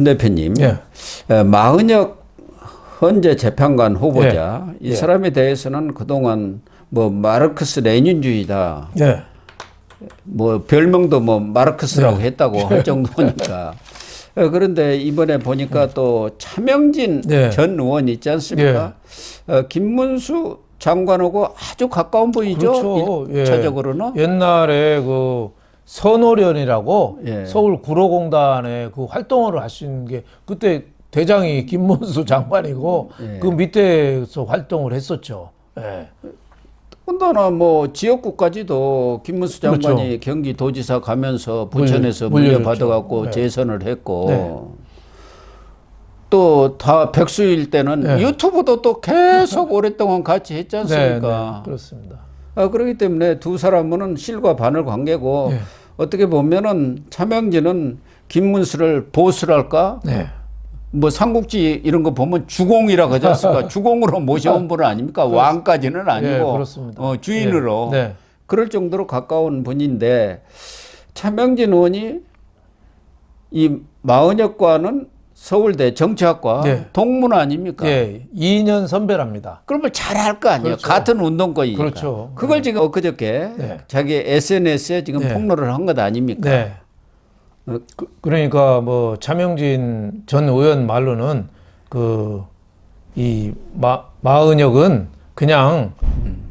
대표님, 예. 마은혁 헌재 재판관 후보자 예. 이 사람에 대해서는 그동안 뭐 마르크스 레닌주의다, 예. 뭐 별명도 뭐 마르크스라고 네. 했다고 할 정도니까. 그런데 이번에 보니까 또 차명진 네. 전 의원 있지 않습니까? 김문수 장관하고 아주 가까운 분이죠. 그렇죠. 예. 1차적으로는. 옛날에 그 선호련이라고 예. 서울 구로공단에 그 활동을 하신 게 그때 대장이 김문수 장관이고 예. 그 밑에서 활동을 했었죠. 예. 더군다나 뭐 지역구까지도 김문수 장관이 그렇죠. 경기도지사 가면서 부천에서 물려줬죠. 물려받아갖고 네. 재선을 했고 네. 또 다 백수일 때는 네. 유튜브도 또 계속 오랫동안 같이 했지 않습니까? 네, 그렇습니다. 그렇기 때문에 두 사람은 실과 바늘 관계고 네. 어떻게 보면은 차명진은 김문수를 보수랄까? 네. 뭐 삼국지 이런 거 보면 주공이라고 하지 않습니까? 주공으로 모셔온 분 아닙니까? 왕까지는 아니고 예, 그렇습니다. 주인으로 예. 네. 그럴 정도로 가까운 분인데 차명진 의원이 이 마은혁과는 서울대 정치학과 네. 동문 아닙니까? 예, 2년 선배랍니다. 그러면 잘할 거 아니에요. 그렇죠. 같은 운동권이니까. 그렇죠. 그걸 지금 엊그저께 네. 자기 SNS에 지금 네. 폭로를 한 것 아닙니까? 네. 그러니까 뭐 차명진 전 의원 말로는 그 이 마은혁은 그냥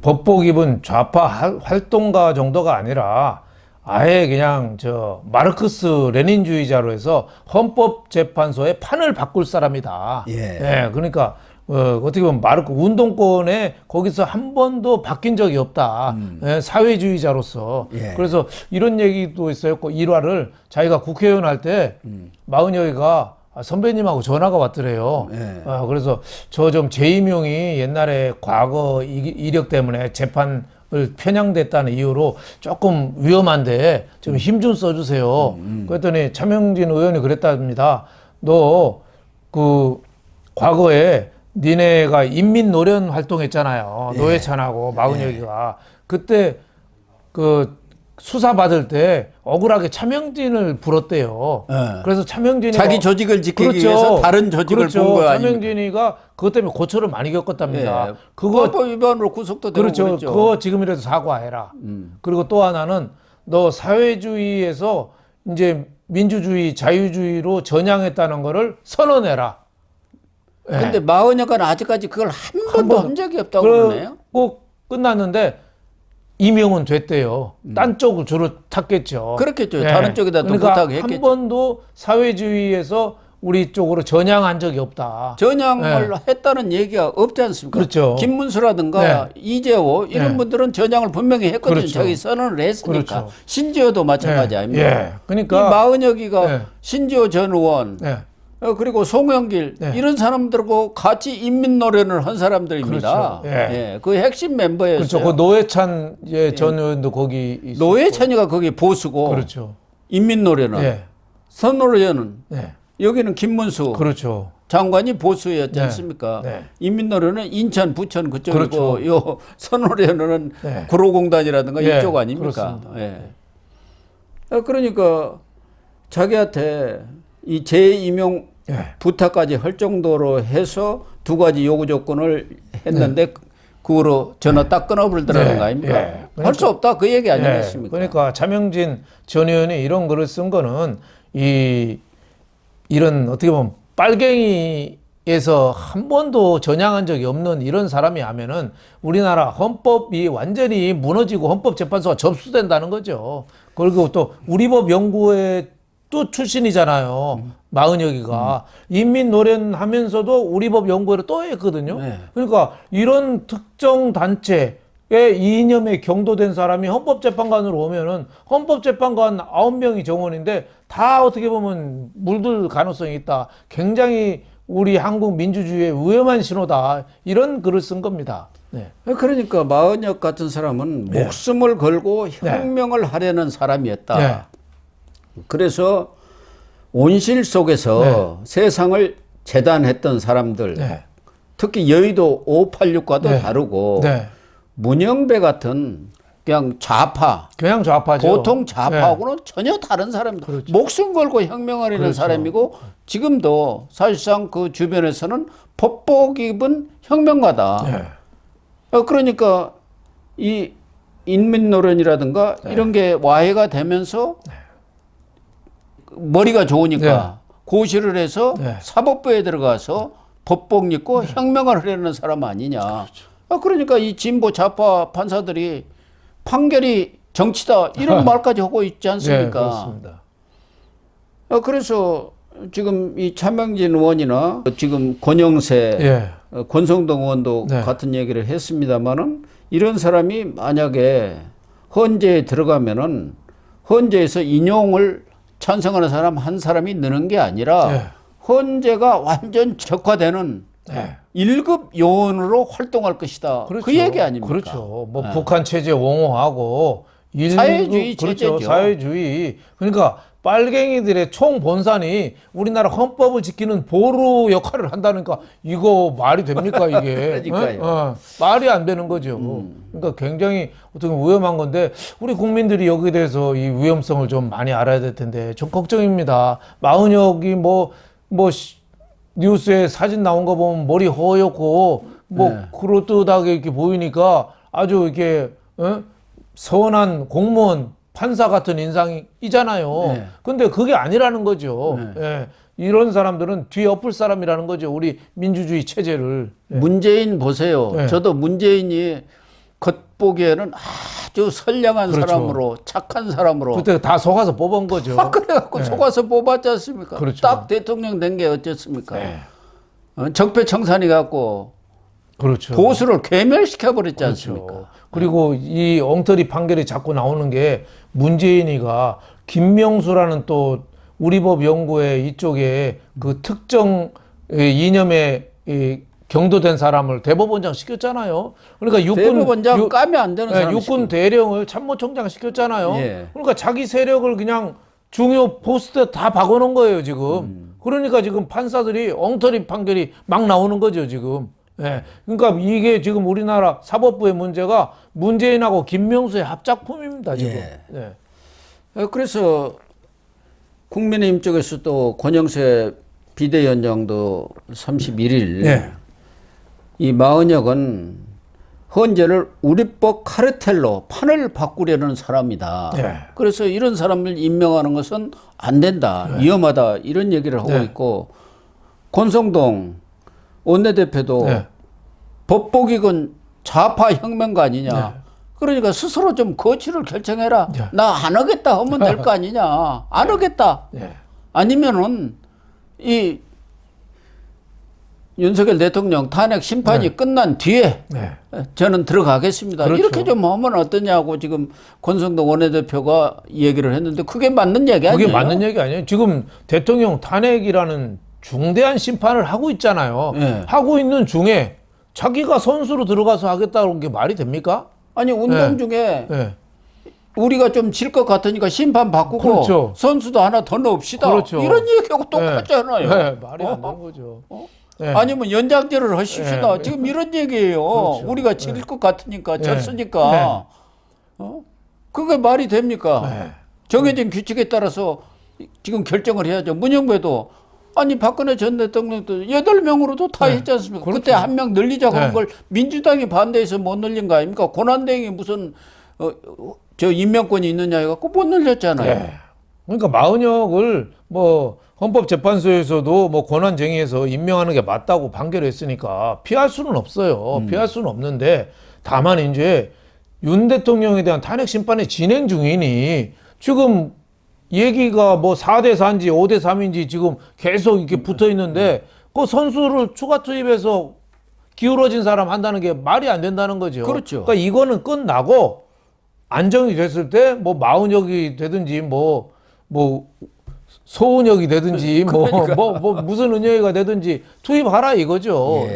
법복 입은 좌파 활동가 정도가 아니라 아예 그냥 저 마르크스 레닌주의자로 해서 헌법재판소의 판을 바꿀 사람이다. 예. 그러니까 어떻게 보면 마르크 운동권에 거기서 한 번도 바뀐 적이 없다. 사회주의자로서. 예. 그래서 이런 얘기도 있었고 일화를 자기가 국회의원 할 때 마은혁이가 선배님하고 전화가 왔더래요. 예. 그래서 저 좀 재임용이 옛날에 과거 이력 때문에 재판을 편향됐다는 이유로 조금 위험한데 좀 힘 좀 써주세요. 그랬더니 차명진 의원이 그랬답니다. 너 그 과거에 니네가 인민노련 활동했잖아요. 예. 노회찬하고 마은혁이가 그때 그 수사 받을 때 억울하게 차명진을 불었대요. 예. 그래서 차명진이 자기 조직을 지키기 위해서 다른 조직을 본 거 아닙니까? 차명진이가 그것 때문에 고초를 많이 겪었답니다. 예. 그거 헌법 위반으로 구속도 되고 그렇죠. 그랬죠. 그거 지금이라도 사과해라. 그리고 또 하나는 너 사회주의에서 이제 민주주의, 자유주의로 전향했다는 거를 선언해라. 예. 근데 마은혁은 아직까지 그걸 한 번도 한 적이 없다고 그러네요. 꼭 끝났는데 임용은 됐대요. 딴 쪽을 주로 탔겠죠. 그렇겠죠. 다른 쪽에다 또 그러니까 부탁했겠죠. 한 번도 사회주의에서 우리 쪽으로 전향한 적이 없다. 전향을 했다는 얘기가 없지 않습니까? 그렇죠. 김문수라든가 이재호 이런 네. 분들은 전향을 분명히 했거든요. 그렇죠. 자기 선언을 했으니까. 그렇죠. 신지호도 마찬가지 아닙니까? 예. 그러니까 이 마은혁이가 네. 신지호 전 의원 네. 그리고 송영길 네. 이런 사람들하고 같이 인민노련을 한 사람들입니다. 그렇죠. 예. 그 핵심 멤버였어요. 그렇죠. 그 노회찬 전 의원도 거기 있었고. 노회찬이가 거기 보수고 그렇죠. 인민노련은 예. 선노련은 네. 여기는 김문수 그렇죠. 장관이 보수였지 네. 않습니까? 네. 인민노련은 인천, 부천 그쪽이고 그렇죠. 요 선노련은 네. 구로공단이라든가 예, 이쪽 아닙니까? 예. 그러니까 자기한테 이 재임용 예. 부탁까지 할 정도로 해서 두 가지 요구 조건을 했는데 그거로 전화 딱 끊어버리더라는 거 아닙니까? 예. 할 수 없다 그 얘기 아니겠습니까? 그러니까 차명진 전 의원이 이런 글을 쓴 거는 이런 어떻게 보면 빨갱이에서 한 번도 전향한 적이 없는 이런 사람이 하면은 우리나라 헌법이 완전히 무너지고 헌법재판소가 접수된다는 거죠. 그리고 또 우리법 연구회 또 출신이잖아요. 마은혁이가 인민노련 하면서도 우리법 연구회를 또 했거든요. 네. 그러니까 이런 특정 단체의 이념에 경도된 사람이 헌법재판관으로 오면은 헌법재판관 9명이 정원인데 다 어떻게 보면 물들 가능성이 있다. 굉장히 우리 한국 민주주의의 위험한 신호다. 이런 글을 쓴 겁니다. 네. 그러니까 마은혁 같은 사람은 목숨을 걸고 혁명을 하려는 사람이었다. 네. 그래서 온실 속에서 세상을 재단했던 사람들, 특히 여의도 586과도 네. 다르고 네. 문영배 같은 그냥 좌파, 그냥 좌파죠. 보통 좌파하고는 전혀 다른 사람입니다. 그렇죠. 목숨 걸고 혁명을 하는 사람이고 지금도 사실상 그 주변에서는 법복 입은 혁명가다. 그러니까 이 인민노련이라든가 이런 게 와해가 되면서 머리가 좋으니까 고시를 해서 사법부에 들어가서 법복 입고 혁명을 하려는 사람 아니냐. 그러니까 이 진보 좌파 판사들이 판결이 정치다 이런 말까지 하고 있지 않습니까? 그렇습니다. 그래서 지금 이 차명진 의원이나 지금 권영세, 권성동 의원도 같은 얘기를 했습니다만은 이런 사람이 만약에 헌재에 들어가면은 헌재에서 인용을 찬성하는 사람 한 사람이 느는 게 아니라 헌재가 완전 적화되는 1급 요원으로 활동할 것이다. 그렇죠. 그 얘기 아닙니까? 그렇죠. 뭐 북한 체제 옹호하고 사회주의 체제죠. 사회주의. 그러니까 빨갱이들의 총 본산이 우리나라 헌법을 지키는 보루 역할을 한다니까 이거 말이 됩니까 이게? 그러니까요. 말이 안 되는 거죠. 그러니까 굉장히 어떻게 보면 위험한 건데 우리 국민들이 여기에 대해서 이 위험성을 좀 많이 알아야 될 텐데 좀 걱정입니다. 마은혁이 뉴스에 사진 나온 거 보면 머리 허옇고 그럴듯하게 이렇게 보이니까 아주 이렇게 선한 공무원 판사 같은 인상이잖아요. 근데 그게 아니라는 거죠. 이런 사람들은 뒤에 엎을 사람이라는 거죠. 우리 민주주의 체제를. 문재인 보세요. 저도 문재인이 겉보기에는 아주 선량한 사람으로 착한 사람으로 그때 다 속아서 뽑은 거죠. 그래갖고 속아서 뽑았지 않습니까? 그렇죠. 딱 대통령 된 게 어쨌습니까? 적폐청산이 갖고 그렇죠. 보수를 괴멸시켜 버렸지 않습니까? 그리고 이 엉터리 판결이 자꾸 나오는 게 문재인이가 김명수라는 또 우리법 연구회 이쪽에 그 특정 이념에 경도된 사람을 대법원장 시켰잖아요. 그러니까 대법원장 까면 안 되는 사람 육군 대령을 참모총장 시켰잖아요. 그러니까 자기 세력을 그냥 중요 포스트에 다 박아놓은 거예요 지금. 그러니까 지금 판사들이 엉터리 판결이 막 나오는 거죠 지금. 그러니까 이게 지금 우리나라 사법부의 문제가 문재인하고 김명수의 합작품입니다 지금. 그래서 국민의힘 쪽에서 또 권영세 비대위원장도 31일 이 마은혁은 헌재를 우리법 카르텔로 판을 바꾸려는 사람이다. 그래서 이런 사람을 임명하는 것은 안 된다. 위험하다. 이런 얘기를 하고 있고 권성동 원내대표도 법복이건 좌파 혁명가 아니냐. 그러니까 스스로 좀 거취를 결정해라. 나 안 하겠다 하면 될 거 아니냐. 안 하겠다. 아니면은 이 윤석열 대통령 탄핵 심판이 끝난 뒤에 저는 들어가겠습니다. 그렇죠. 이렇게 좀 하면 어떠냐고 지금 권성동 원내대표가 얘기를 했는데 그게 맞는 얘기 아니에요? 그게 맞는 얘기 아니에요. 지금 대통령 탄핵이라는 중대한 심판을 하고 있잖아요. 하고 있는 중에 자기가 선수로 들어가서 하겠다는 게 말이 됩니까? 아니 운동 중에 우리가 좀 질 것 같으니까 심판 바꾸고 선수도 하나 더 넣읍시다. 이런 얘기하고 똑같잖아요. 말이 안 되는 거죠. 아니면 연장제를 하십시다. 지금 이런 얘기예요. 우리가 질 것 같으니까 졌으니까. 그게 말이 됩니까? 정해진 규칙에 따라서 지금 결정을 해야죠. 문영배도 아니 박근혜 전 대통령도 8명으로도 다 했지 않습니까? 그때 한 명 늘리자고 한 걸 민주당이 반대해서 못 늘린 거 아닙니까? 권한대행이 무슨 저 임명권이 있느냐 해갖고 못 늘렸잖아요. 그러니까 마은혁을 헌법재판소에서도 권한쟁의해서 임명하는 게 맞다고 판결했으니까 피할 수는 없어요. 피할 수는 없는데 다만 이제 윤 대통령에 대한 탄핵 심판이 진행 중이니 지금 얘기가 4대 4인지 5대 3인지 지금 계속 이렇게 붙어 있는데 그 선수를 추가 투입해서 기울어진 사람 한다는 게 말이 안 된다는 거죠. 그렇죠. 그러니까 이거는 끝나고 안정이 됐을 때 마은혁이 되든지 소은혁이 되든지 무슨 은혁이가 되든지 투입하라 이거죠.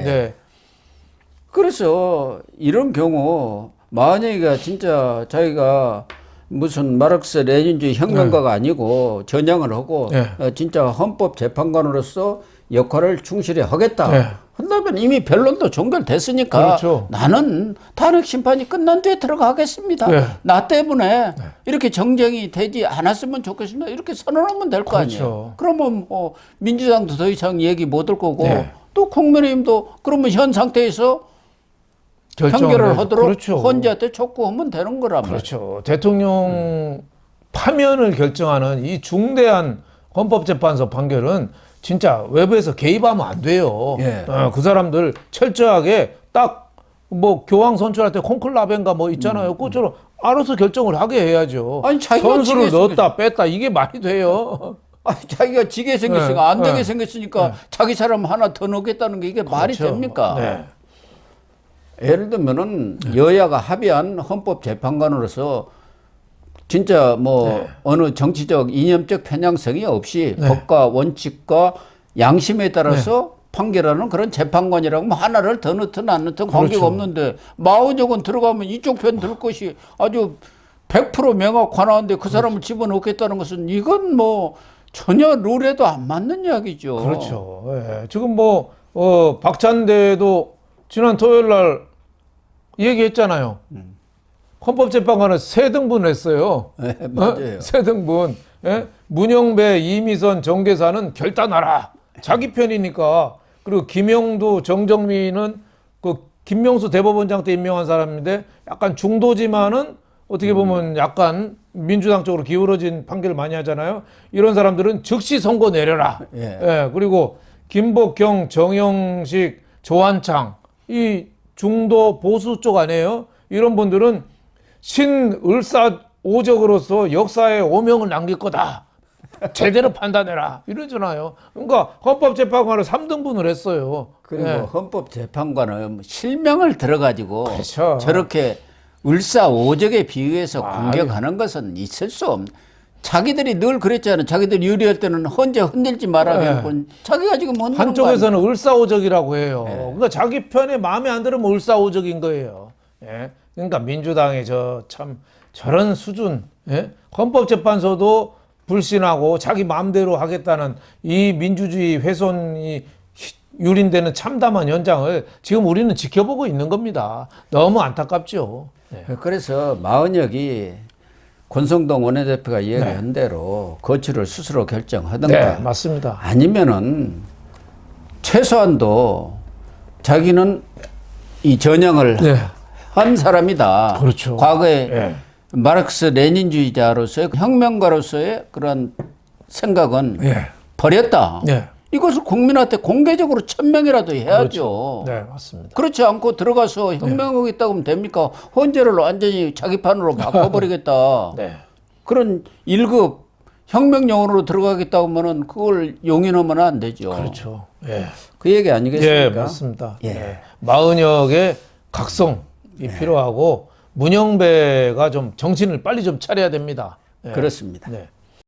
그래서 이런 경우 마은혁이가 진짜 자기가 무슨 마르크스 레닌주의 혁명가가 아니고 전향을 하고 진짜 헌법재판관으로서 역할을 충실히 하겠다. 끝나면 이미 변론도 종결됐으니까 그렇죠. 나는 탄핵 심판이 끝난 뒤에 들어가겠습니다. 네. 나 때문에 이렇게 정쟁이 되지 않았으면 좋겠습니다. 이렇게 선언하면 될 거 그렇죠. 아니에요. 그러면 뭐 민주당도 더 이상 얘기 못 할 거고 네. 또 국민의힘도 그러면 현 상태에서 판결을 하도록 그렇죠. 헌재한테 촉구하면 되는 거라면. 그렇죠. 대통령 파면을 결정하는 이 중대한 헌법재판소 판결은 진짜 외부에서 개입하면 안 돼요. 예. 그 사람들 철저하게 딱 뭐 교황 선출할 때 콘클라벤가 뭐 있잖아요. 그것처럼 알아서 결정을 하게 해야죠. 아니, 자기가 선수를 지게 넣었다 뺐다 이게 말이 돼요. 아니, 자기가 지게 생겼으니까 안 되게 네. 생겼으니까 자기 사람 하나 더 넣겠다는 게 이게 말이 그렇죠. 됩니까? 네. 예를 들면은 여야가 합의한 헌법재판관으로서 진짜 뭐 네. 어느 정치적 이념적 편향성이 없이 네. 법과 원칙과 양심에 따라서 판결하는 그런 재판관이라고 뭐 하나를 더 넣든 안 넣든 관계가 그렇죠. 없는데 마흔여건 들어가면 이쪽 편 들 것이 아주 100% 명확하나는데 그 사람을 집어넣겠다는 것은 이건 뭐 전혀 룰에도 안 맞는 이야기죠. 그렇죠. 예. 지금 뭐 박찬대도 지난 토요일 날 얘기했잖아요. 헌법재판관은 3등분을 했어요. 네, 맞아요. 3등분. 예? 문영배, 이미선, 정계사는 결단하라. 자기 편이니까. 그리고 김영두, 정정민은 그 김명수 대법원장 때 임명한 사람인데 약간 중도지만은 어떻게 보면 약간 민주당 쪽으로 기울어진 판결을 많이 하잖아요. 이런 사람들은 즉시 선고 내려라. 예. 예, 그리고 김복경, 정영식, 조한창 이 중도 보수 쪽 아니에요? 이런 분들은 신을사 오적으로서 역사에 오명을 남길 거다. 제대로 판단해라. 이러잖아요. 그러니까 헌법재판관을 3등분을 했어요. 그리고 예. 헌법재판관은 실명을 들어가지고 그렇죠. 저렇게 을사오적에 비유해서 아, 공격하는 것은 있을 수 없는. 자기들이 늘 그랬잖아요. 자기들 유리할 때는 헌재 흔들지 말아야겠고 자기가 지금 흔드는 거 한쪽에서는 을사오적이라고 해요. 그러니까 자기 편에 마음에 안 들으면 을사오적인 거예요. 예? 그러니까 민주당의 참 저런 수준, 예? 헌법재판소도 불신하고 자기 마음대로 하겠다는 이 민주주의 훼손이 유린되는 참담한 현장을 지금 우리는 지켜보고 있는 겁니다. 너무 안타깝죠. 네. 그래서 마은혁이 권성동 원내대표가 이야기한 대로 거취를 스스로 결정하든가 네, 맞습니다. 아니면은 최소한도 자기는 이 전향을 네. 한 사람이다. 그렇죠. 과거에 네. 마르크스 레닌주의자로서의 혁명가로서의 그런 생각은 네. 버렸다. 네. 이것을 국민한테 공개적으로 천명이라도 해야죠. 네, 맞습니다. 그렇지 않고 들어가서 혁명하겠다고 하면 됩니까? 헌재를 완전히 자기 판으로 바꿔버리겠다. 네. 그런 1급 혁명용으로 들어가겠다고 하면은 그걸 용인하면 안 되죠. 그렇죠. 예. 그 얘기 아니겠습니까? 예, 맞습니다. 예. 예. 마은혁의 각성이 필요하고 문영배가 좀 정신을 빨리 좀 차려야 됩니다. 예. 그렇습니다. 네.